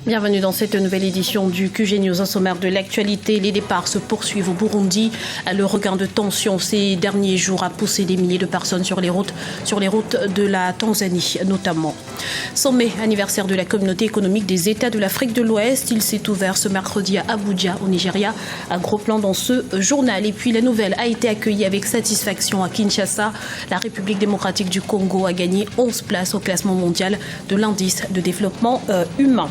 Bienvenue dans cette nouvelle édition du QG News. Un sommaire de l'actualité. Les départs se poursuivent au Burundi. Le regain de tension ces derniers jours a poussé des milliers de personnes sur les routes de la Tanzanie notamment. Sommet anniversaire de la communauté économique des États de l'Afrique de l'Ouest. Il s'est ouvert ce mercredi à Abuja au Nigeria. Un gros plan dans ce journal. Et puis la nouvelle a été accueillie avec satisfaction à Kinshasa. La République démocratique du Congo a gagné 11 places au classement mondial de l'indice de développement humain.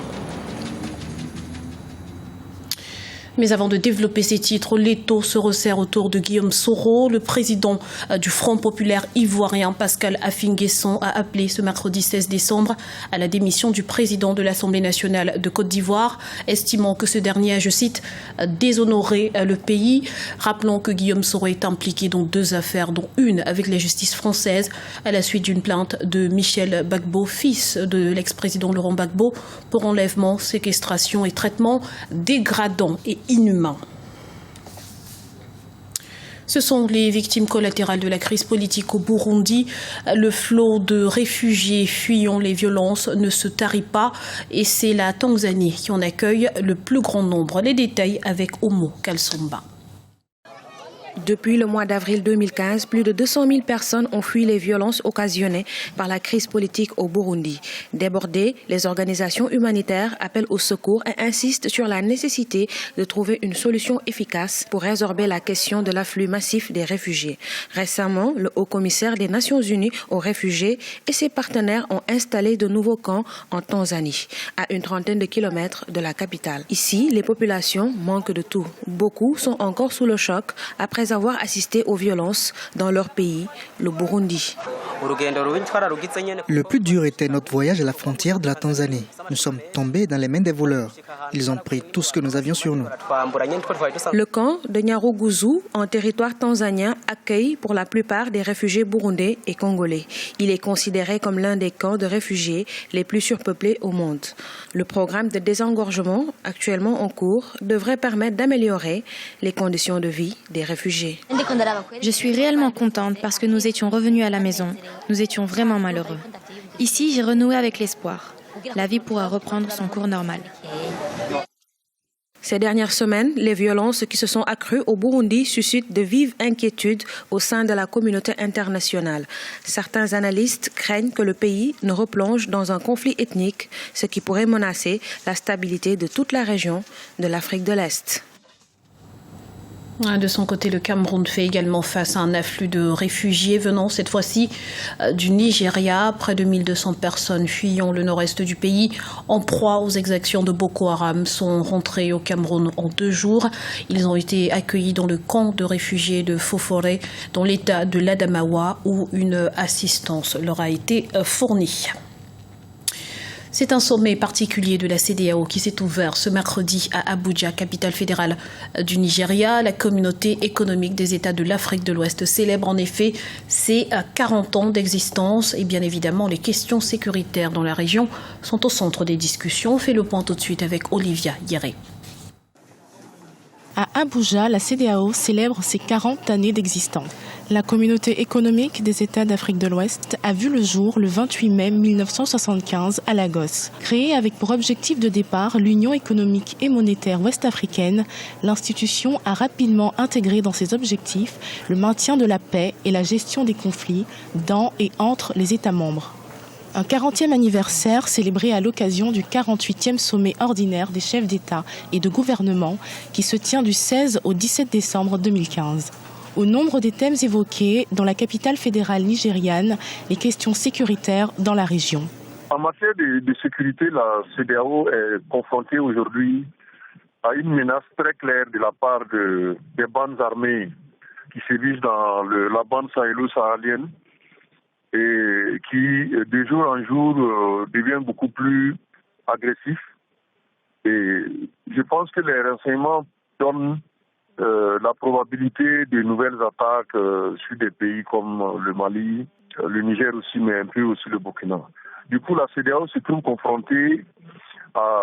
Mais avant de développer ces titres, l'étau se resserre autour de Guillaume Soro. Le président du Front populaire ivoirien, Pascal Affi-N'Guessan, a appelé ce mercredi 16 décembre à la démission du président de l'Assemblée nationale de Côte d'Ivoire, estimant que ce dernier a, je cite, déshonoré le pays. Rappelons que Guillaume Soro est impliqué dans 2 affaires, dont une avec la justice française, à la suite d'une plainte de Michel Gbagbo, fils de l'ex-président Laurent Gbagbo, pour enlèvement, séquestration et traitement dégradant et inhumain. Ce sont les victimes collatérales de la crise politique au Burundi. Le flot de réfugiés fuyant les violences ne se tarit pas et c'est la Tanzanie qui en accueille le plus grand nombre. Les détails avec Omo Kalsomba. Depuis le mois d'avril 2015, plus de 200 000 personnes ont fui les violences occasionnées par la crise politique au Burundi. Débordées, les organisations humanitaires appellent au secours et insistent sur la nécessité de trouver une solution efficace pour résorber la question de l'afflux massif des réfugiés. Récemment, le haut-commissaire des Nations Unies aux réfugiés et ses partenaires ont installé de nouveaux camps en Tanzanie, à une trentaine de kilomètres de la capitale. Ici, les populations manquent de tout. Beaucoup sont encore sous le choc après avoir assisté aux violences dans leur pays, le Burundi. Le plus dur était notre voyage à la frontière de la Tanzanie. Nous sommes tombés dans les mains des voleurs. Ils ont pris tout ce que nous avions sur nous. Le camp de Nyarugusu, en territoire tanzanien, accueille pour la plupart des réfugiés burundais et congolais. Il est considéré comme l'un des camps de réfugiés les plus surpeuplés au monde. Le programme de désengorgement, actuellement en cours, devrait permettre d'améliorer les conditions de vie des réfugiés. Je suis réellement contente parce que nous étions revenus à la maison. Nous étions vraiment malheureux. Ici, j'ai renoué avec l'espoir. La vie pourra reprendre son cours normal. Ces dernières semaines, les violences qui se sont accrues au Burundi suscitent de vives inquiétudes au sein de la communauté internationale. Certains analystes craignent que le pays ne replonge dans un conflit ethnique, ce qui pourrait menacer la stabilité de toute la région de l'Afrique de l'Est. De son côté, le Cameroun fait également face à un afflux de réfugiés venant cette fois-ci du Nigeria. Près de 1200 personnes fuyant le nord-est du pays en proie aux exactions de Boko Haram sont rentrées au Cameroun en 2 jours. Ils ont été accueillis dans le camp de réfugiés de Foforé dans l'état de l'Adamawa où une assistance leur a été fournie. C'est un sommet particulier de la CEDEAO qui s'est ouvert ce mercredi à Abuja, capitale fédérale du Nigeria. La communauté économique des États de l'Afrique de l'Ouest célèbre en effet ses 40 ans d'existence et bien évidemment les questions sécuritaires dans la région sont au centre des discussions. On fait le point tout de suite avec Olivia Yéré. À Abuja, la CEDEAO célèbre ses 40 années d'existence. La communauté économique des États d'Afrique de l'Ouest a vu le jour le 28 mai 1975 à Lagos. Créée avec pour objectif de départ l'Union économique et monétaire ouest-africaine, l'institution a rapidement intégré dans ses objectifs le maintien de la paix et la gestion des conflits dans et entre les États membres. Un 40e anniversaire célébré à l'occasion du 48e sommet ordinaire des chefs d'État et de gouvernement qui se tient du 16 au 17 décembre 2015. Au nombre des thèmes évoqués dans la capitale fédérale nigériane, les questions sécuritaires dans la région. En matière de sécurité, la CEDEAO est confrontée aujourd'hui à une menace très claire de la part des bandes armées qui sévissent dans la bande sahélo-saharienne et qui, de jour en jour, devient beaucoup plus agressif. Et je pense que les renseignements donnent la probabilité de nouvelles attaques sur des pays comme le Mali, le Niger aussi, mais un peu aussi le Burkina. Du coup, la CEDEAO se trouve confrontée à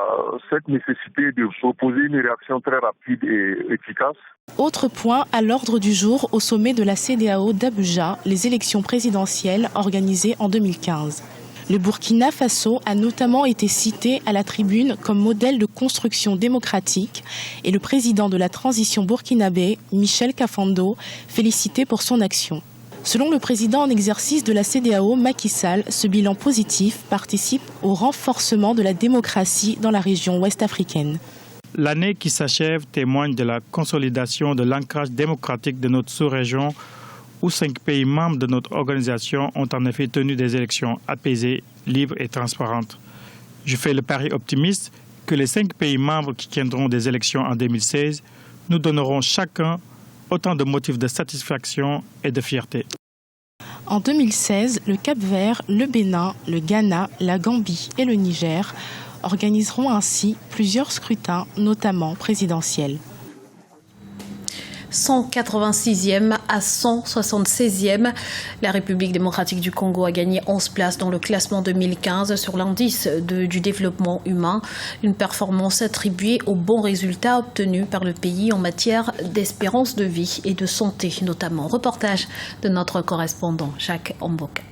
cette nécessité de proposer une réaction très rapide et efficace. Autre point à l'ordre du jour au sommet de la CEDEAO d'Abuja, les élections présidentielles organisées en 2015. Le Burkina Faso a notamment été cité à la tribune comme modèle de construction démocratique et le président de la transition burkinabé, Michel Kafando, félicité pour son action. Selon le président en exercice de la CEDEAO, Macky Sall, ce bilan positif participe au renforcement de la démocratie dans la région ouest africaine. L'année qui s'achève témoigne de la consolidation de l'ancrage démocratique de notre sous-région, où 5 pays membres de notre organisation ont en effet tenu des élections apaisées, libres et transparentes. Je fais le pari optimiste que les 5 pays membres qui tiendront des élections en 2016 nous donneront chacun autant de motifs de satisfaction et de fierté. En 2016, le Cap-Vert, le Bénin, le Ghana, la Gambie et le Niger organiseront ainsi plusieurs scrutins, notamment présidentiels. 186e à 176e. La République démocratique du Congo a gagné 11 places dans le classement 2015 sur l'indice du développement humain. Une performance attribuée aux bons résultats obtenus par le pays en matière d'espérance de vie et de santé notamment. Reportage de notre correspondant Jacques Amboka.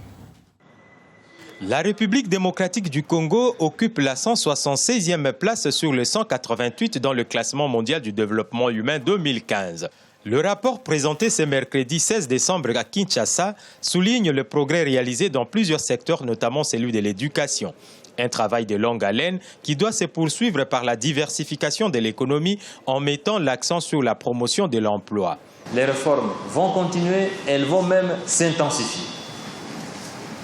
La République démocratique du Congo occupe la 176e place sur le 188 dans le classement mondial du développement humain 2015. Le rapport présenté ce mercredi 16 décembre à Kinshasa souligne le progrès réalisé dans plusieurs secteurs, notamment celui de l'éducation. Un travail de longue haleine qui doit se poursuivre par la diversification de l'économie en mettant l'accent sur la promotion de l'emploi. Les réformes vont continuer, elles vont même s'intensifier.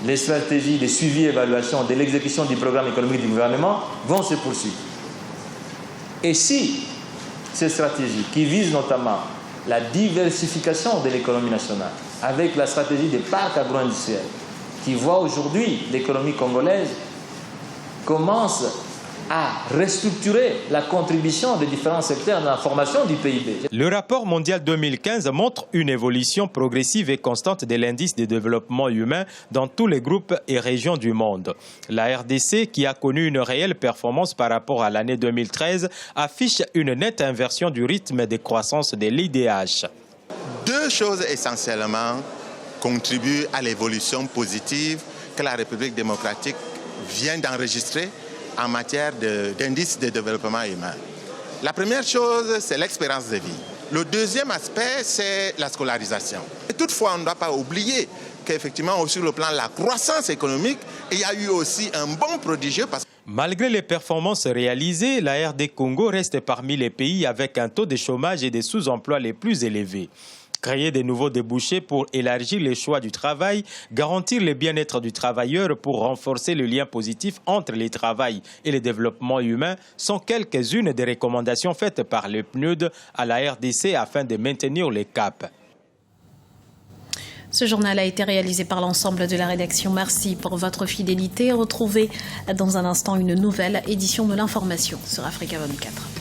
Les stratégies de suivi et évaluation de l'exécution du programme économique du gouvernement vont se poursuivre. Et si ces stratégies qui visent notamment la diversification de l'économie nationale avec la stratégie des parcs agro-industriels qui voit aujourd'hui l'économie congolaise commence à restructurer la contribution des différents secteurs dans la formation du PIB. Le rapport mondial 2015 montre une évolution progressive et constante de l'indice de développement humain dans tous les groupes et régions du monde. La RDC, qui a connu une réelle performance par rapport à l'année 2013, affiche une nette inversion du rythme de croissance de l'IDH. 2 choses essentiellement contribuent à l'évolution positive que la République démocratique vient d'enregistrer en matière d'indice de développement humain. La première chose, c'est l'expérience de vie. Le deuxième aspect, c'est la scolarisation. Et toutefois, on ne doit pas oublier qu'effectivement, sur le plan de la croissance économique, il y a eu aussi un bond prodigieux. Malgré les performances réalisées, la RD Congo reste parmi les pays avec un taux de chômage et de sous-emploi les plus élevés. Créer de nouveaux débouchés pour élargir les choix du travail, garantir le bien-être du travailleur pour renforcer le lien positif entre le travail et le développement humain sont quelques-unes des recommandations faites par le PNUD à la RDC afin de maintenir le cap. Ce journal a été réalisé par l'ensemble de la rédaction. Merci pour votre fidélité. Retrouvez dans un instant une nouvelle édition de l'information sur Africa 24.